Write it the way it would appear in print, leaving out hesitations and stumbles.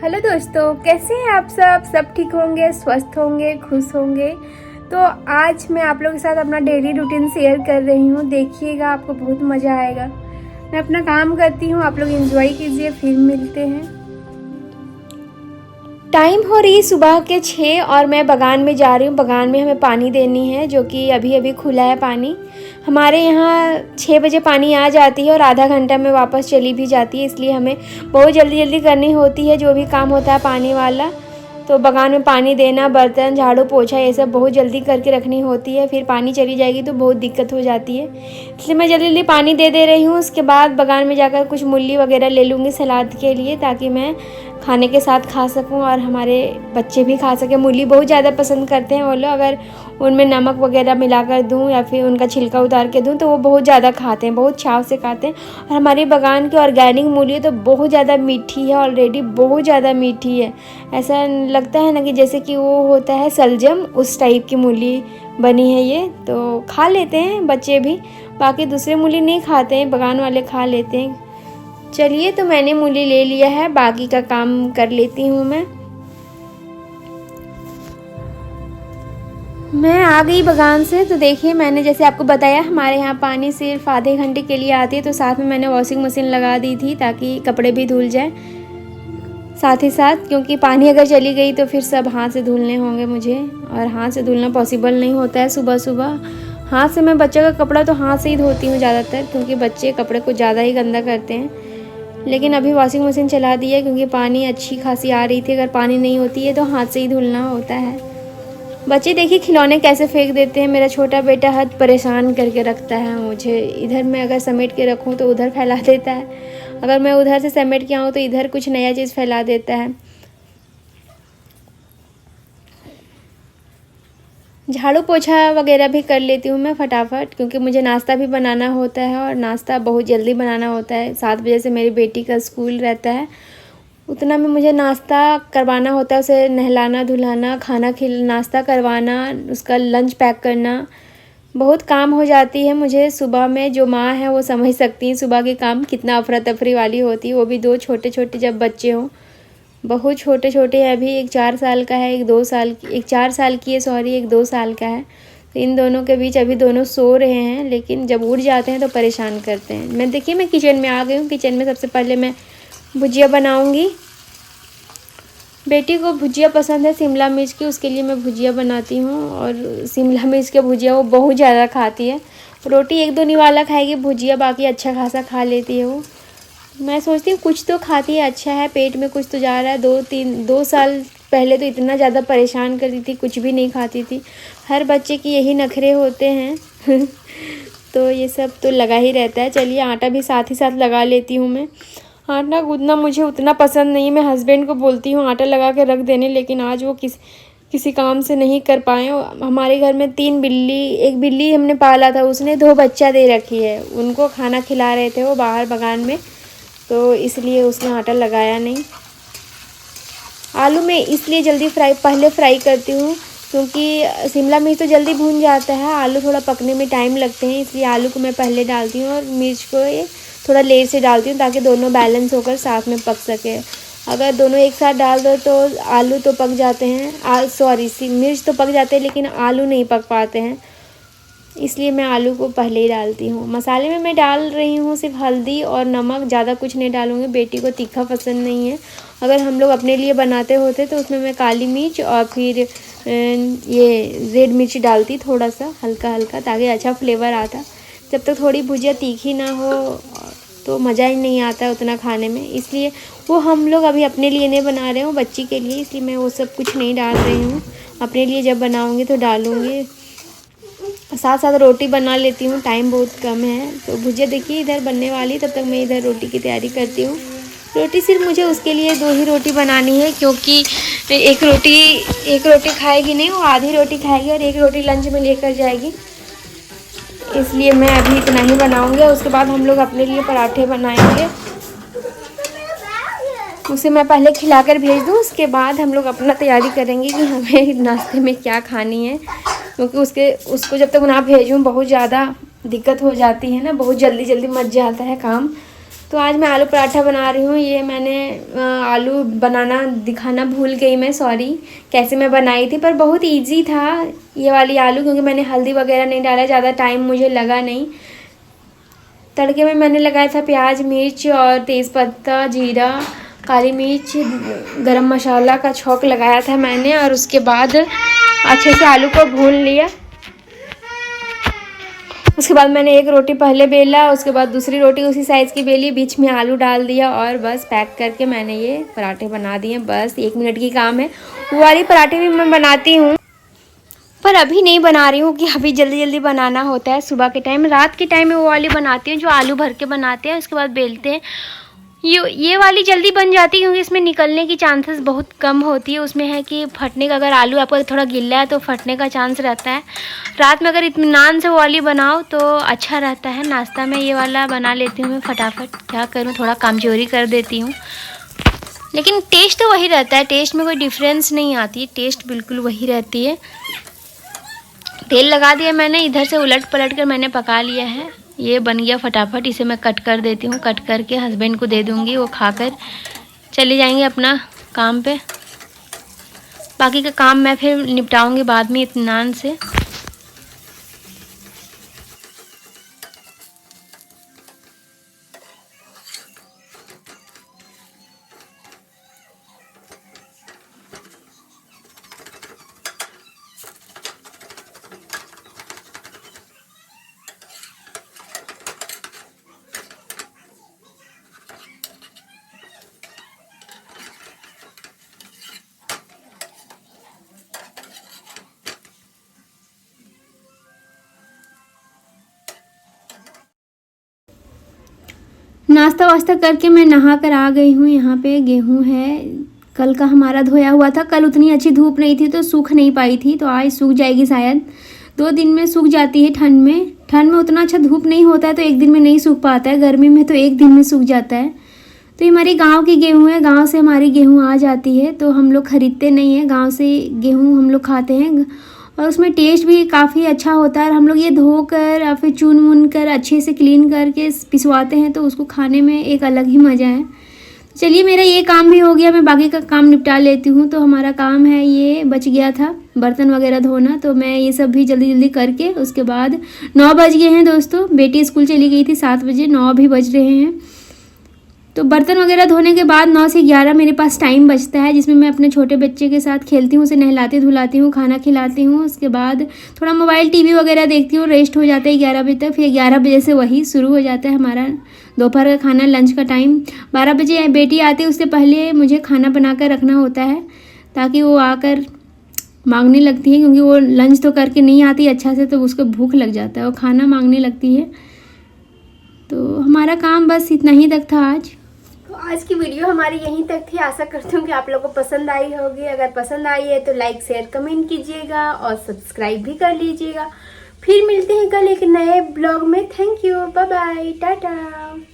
Hello दोस्तों, कैसे हैं आप सब ठीक होंगे, स्वस्थ होंगे, खुश होंगे। तो आज मैं आप लोगों के साथ अपना डेली रूटीन शेयर कर रही हूँ। देखिएगा, आपको बहुत मज़ा आएगा। मैं अपना काम करती हूँ, आप लोग एंजॉय कीजिए, फिर मिलते हैं। टाइम हो रही सुबह के 6 और मैं बगान में जा रही हूँ। बगान में हमें पानी देनी है, जो कि अभी अभी खुला है पानी। हमारे यहाँ 6 बजे पानी आ जाती है और आधा घंटा में वापस चली भी जाती है, इसलिए हमें बहुत जल्दी जल्दी करनी होती है जो भी काम होता है पानी वाला। तो बगान में पानी देना, बर्तन, झाड़ू, पोछा, ये सब बहुत जल्दी करके रखनी होती है। फिर पानी चली जाएगी तो बहुत दिक्कत हो जाती है, इसलिए मैं जल्दी जल्दी पानी दे रही हूँ। उसके बाद बगान में जाकर कुछ मूली वगैरह ले लूँगी सलाद के लिए, ताकि मैं खाने के साथ खा सकूं और हमारे बच्चे भी खा सकें। मूली बहुत ज़्यादा पसंद करते हैं वो लोग। अगर उनमें नमक वगैरह मिलाकर दूं या फिर उनका छिलका उतार के दूं तो वो बहुत ज़्यादा खाते हैं, बहुत चाव से खाते हैं। और हमारी बगान की ऑर्गेनिक मूली है तो बहुत ज़्यादा मीठी है, ऑलरेडी बहुत ज़्यादा मीठी है। ऐसा लगता है ना कि जैसे कि वो होता है सलजम, उस टाइप की मूली बनी है ये। तो खा लेते हैं बच्चे भी, बाकी दूसरे मूली नहीं खाते हैं, बगान वाले खा लेते हैं। चलिए, तो मैंने मूली ले लिया है, बाकी का काम कर लेती हूँ मैं आ गई बगान से। तो देखिए, मैंने जैसे आपको बताया हमारे यहाँ पानी सिर्फ आधे घंटे के लिए आती है, तो साथ में मैंने वॉशिंग मशीन लगा दी थी ताकि कपड़े भी धुल जाए साथ ही साथ, क्योंकि पानी अगर चली गई तो फिर सब हाथ से धुलने होंगे मुझे, और हाथ से धुलना पॉसिबल नहीं होता है सुबह सुबह। हाथ से मैं बच्चों का कपड़ा तो हाथ से ही धोती हूँ ज़्यादातर, क्योंकि बच्चे कपड़े को ज़्यादा ही गंदा करते हैं। लेकिन अभी वॉशिंग मशीन चला दी है क्योंकि पानी अच्छी खासी आ रही थी। अगर पानी नहीं होती है तो हाथ से ही धुलना होता है। बच्चे देखिए खिलौने कैसे फेंक देते हैं। मेरा छोटा बेटा हद परेशान करके रखता है मुझे। इधर मैं अगर समेट के रखूं तो उधर फैला देता है, अगर मैं उधर से समेट के आऊँ तो इधर कुछ नया चीज़ फैला देता है। झाड़ू पोछा वगैरह भी कर लेती हूँ मैं फटाफट, क्योंकि मुझे नाश्ता भी बनाना होता है और नाश्ता बहुत जल्दी बनाना होता है। 7 बजे से मेरी बेटी का स्कूल रहता है, उतना में मुझे नाश्ता करवाना होता है। उसे नहलाना धुलाना, खाना नाश्ता करवाना, उसका लंच पैक करना, बहुत काम हो जाती है मुझे सुबह में। जो माँ है वो समझ सकती है सुबह के काम कितना अफरा तफरी वाली होती है, वो भी 2 छोटे छोटे जब बच्चे हों। बहुत छोटे छोटे हैं अभी, एक 4 साल का है, एक 2 साल की, एक 4 साल की है सॉरी, एक 2 साल का है। तो इन दोनों के बीच अभी दोनों सो रहे हैं, लेकिन जब उठ जाते हैं तो परेशान करते हैं। मैं देखिए, मैं किचन में आ गई हूँ। किचन में सबसे पहले मैं भुजिया बनाऊँगी। बेटी को भुजिया पसंद है शिमला मिर्च की, उसके लिए मैं भुजिया बनाती हूँ। और शिमला मिर्च के भुजिया वो बहुत ज़्यादा खाती है। रोटी 1-2 निवाला खाएगी, भुजिया बाकी अच्छा खासा खा लेती है वो। मैं सोचती हूँ कुछ तो खाती है, अच्छा है, पेट में कुछ तो जा रहा है। 2 साल पहले तो इतना ज़्यादा परेशान करती थी, कुछ भी नहीं खाती थी। हर बच्चे की यही नखरे होते हैं तो ये सब तो लगा ही रहता है। चलिए, आटा भी साथ ही साथ लगा लेती हूँ मैं। आटा गूँथना मुझे उतना पसंद नहीं। मैं हस्बैंड को बोलती हूँ आटा लगा के रख देने, लेकिन आज वो किसी काम से नहीं कर पाए। हमारे घर में 3 बिल्ली, एक बिल्ली हमने पाला था, उसने 2 बच्चा दे रखी है। उनको खाना खिला रहे थे वो बाहर बगान में, तो इसलिए उसने आटा लगाया नहीं। आलू में इसलिए जल्दी पहले फ्राई करती हूँ क्योंकि शिमला मिर्च तो जल्दी भून जाता है, आलू थोड़ा पकने में टाइम लगते हैं, इसलिए आलू को मैं पहले डालती हूँ और मिर्च को थोड़ा लेट से डालती हूँ, ताकि दोनों बैलेंस होकर साथ में पक सके। अगर दोनों एक साथ डाल दो तो आलू तो पक जाते हैं, मिर्च तो पक जाते हैं लेकिन आलू नहीं पक पाते हैं, इसलिए मैं आलू को पहले ही डालती हूँ। मसाले में मैं डाल रही हूँ सिर्फ हल्दी और नमक, ज़्यादा कुछ नहीं डालूँगी। बेटी को तीखा पसंद नहीं है। अगर हम लोग अपने लिए बनाते होते तो उसमें मैं काली मिर्च और फिर ये रेड मिर्च डालती थोड़ा सा हल्का हल्का, ताकि अच्छा फ्लेवर आता। जब तक थोड़ी भुजिया तीखी ना हो तो मज़ा ही नहीं आता है उतना खाने में, इसलिए वो हम लोग अभी अपने लिए नहीं बना रहे हूँ, बच्ची के लिए, इसलिए मैं वो सब कुछ नहीं डाल रही हूँ। अपने लिए जब बनाऊँगी तो डालूँगी। साथ साथ रोटी बना लेती हूँ, टाइम बहुत कम है। तो भुजिया देखिए इधर बनने वाली, तब तक मैं इधर रोटी की तैयारी करती हूँ। रोटी सिर्फ मुझे उसके लिए 2 ही रोटी बनानी है, क्योंकि एक रोटी खाएगी नहीं, वो आधी रोटी खाएगी और 1 रोटी लंच में लेकर जाएगी, इसलिए मैं अभी इतना ही बनाऊँगी। उसके बाद हम लोग अपने लिए पराठे बनाएंगे। उसे मैं पहले खिलाकर भेज दूँ, उसके बाद हम लोग अपना तैयारी करेंगे कि हमें नाश्ते में क्या खानी है, क्योंकि उसको जब तक ना भेजूँ बहुत ज़्यादा दिक्कत हो जाती है ना, बहुत जल्दी जल्दी मच जाता है काम। तो आज मैं आलू पराठा बना रही हूँ। ये मैंने आलू बनाना दिखाना भूल गई मैं, सॉरी, कैसे मैं बनाई थी, पर बहुत इजी था ये वाली आलू, क्योंकि मैंने हल्दी वगैरह नहीं डाला, ज़्यादा टाइम मुझे लगा नहीं। तड़के में मैंने लगाया था प्याज, मिर्च और तेज़पत्ता, जीरा, काली मिर्च, गरम मसाला का छौंक लगाया था मैंने, और उसके बाद अच्छे से आलू को भून लिया। उसके बाद मैंने एक रोटी पहले बेला, उसके बाद दूसरी रोटी उसी साइज़ की बेली, बीच में आलू डाल दिया और बस पैक करके मैंने ये पराठे बना दिए। बस 1 मिनट की काम है। वो वाली पराठे भी मैं बनाती हूँ, पर अभी नहीं बना रही हूँ कि अभी जल्दी जल्दी बनाना होता है सुबह के टाइम। रात के टाइम में वो वाली बनाती हूँ जो आलू भर के बनाते हैं, उसके बाद बेलते हैं। ये वाली जल्दी बन जाती है क्योंकि इसमें निकलने की चांसेस बहुत कम होती है। उसमें है कि फटने का, अगर आलू आपका थोड़ा गीला है तो फटने का चांस रहता है। रात में अगर इत्मीनान से वो वाली बनाओ तो अच्छा रहता है। नाश्ता में ये वाला बना लेती हूँ मैं फटाफट, क्या करूँ, थोड़ा कामचोरी कर देती हूँ, लेकिन टेस्ट तो वही रहता है। टेस्ट में कोई डिफरेंस नहीं आती, टेस्ट बिल्कुल वही रहती है। तेल लगा दिया मैंने, इधर से उलट पलट कर मैंने पका लिया है। ये बन गया फटाफट। इसे मैं कट कर देती हूँ, कट करके हस्बैंड को दे दूँगी, वो खाकर चले जाएंगे अपना काम पे। बाकी का काम मैं फिर निपटाऊँगी बाद में इत्मीनान से। नाश्ता वास्ता करके मैं नहा कर आ गई हूँ। यहाँ पे गेहूँ है, कल का हमारा धोया हुआ था। कल उतनी अच्छी धूप नहीं थी तो सूख नहीं पाई थी, तो आज सूख जाएगी शायद। 2 दिन में सूख जाती है ठंड में। ठंड में उतना अच्छा धूप नहीं होता है तो 1 दिन में नहीं सूख पाता है। गर्मी में तो 1 दिन में सूख जाता है। तो ये हमारी गाँव की गेहूँ है, गाँव से हमारी गेहूँ आ जाती है, तो हम लोग खरीदते नहीं हैं। गाँव से गेहूँ हम लोग खाते हैं और उसमें टेस्ट भी काफ़ी अच्छा होता है। और हम लोग ये धोकर या फिर चुन मुन कर अच्छे से क्लीन करके पिसवाते हैं, तो उसको खाने में एक अलग ही मज़ा है। चलिए, मेरा ये काम भी हो गया, मैं बाकी का काम निपटा लेती हूँ। तो हमारा काम है, ये बच गया था बर्तन वगैरह धोना, तो मैं ये सब भी जल्दी जल्दी करके, उसके बाद 9 बज गए हैं दोस्तों। बेटी स्कूल चली गई थी 7 बजे, 9 भी बज रहे हैं। तो बर्तन वगैरह धोने के बाद 9 से 11 मेरे पास टाइम बचता है, जिसमें मैं अपने छोटे बच्चे के साथ खेलती हूँ, उसे नहलाती धुलाती हूँ, खाना खिलाती हूँ। उसके बाद थोड़ा मोबाइल टीवी वगैरह देखती हूँ, रेस्ट हो जाता है 11 बजे तक। फिर 11 बजे से वही शुरू हो जाता है हमारा दोपहर का खाना, लंच का टाइम। 12 बजे बेटी आती है, उससे पहले मुझे खाना बना कर रखना होता है, ताकि वो आकर मांगने लगती है, क्योंकि वो लंच तो करके नहीं आती अच्छा से, तो उसको भूख लग जाता है, वो खाना मांगने लगती है। तो हमारा काम बस इतना ही तक था आज। तो आज की वीडियो हमारी यहीं तक थी। आशा करती हूँ कि आप लोगों को पसंद आई होगी। अगर पसंद आई है तो लाइक शेयर कमेंट कीजिएगा और सब्सक्राइब भी कर लीजिएगा। फिर मिलते हैं कल एक नए ब्लॉग में। Thank you, bye bye, Tata.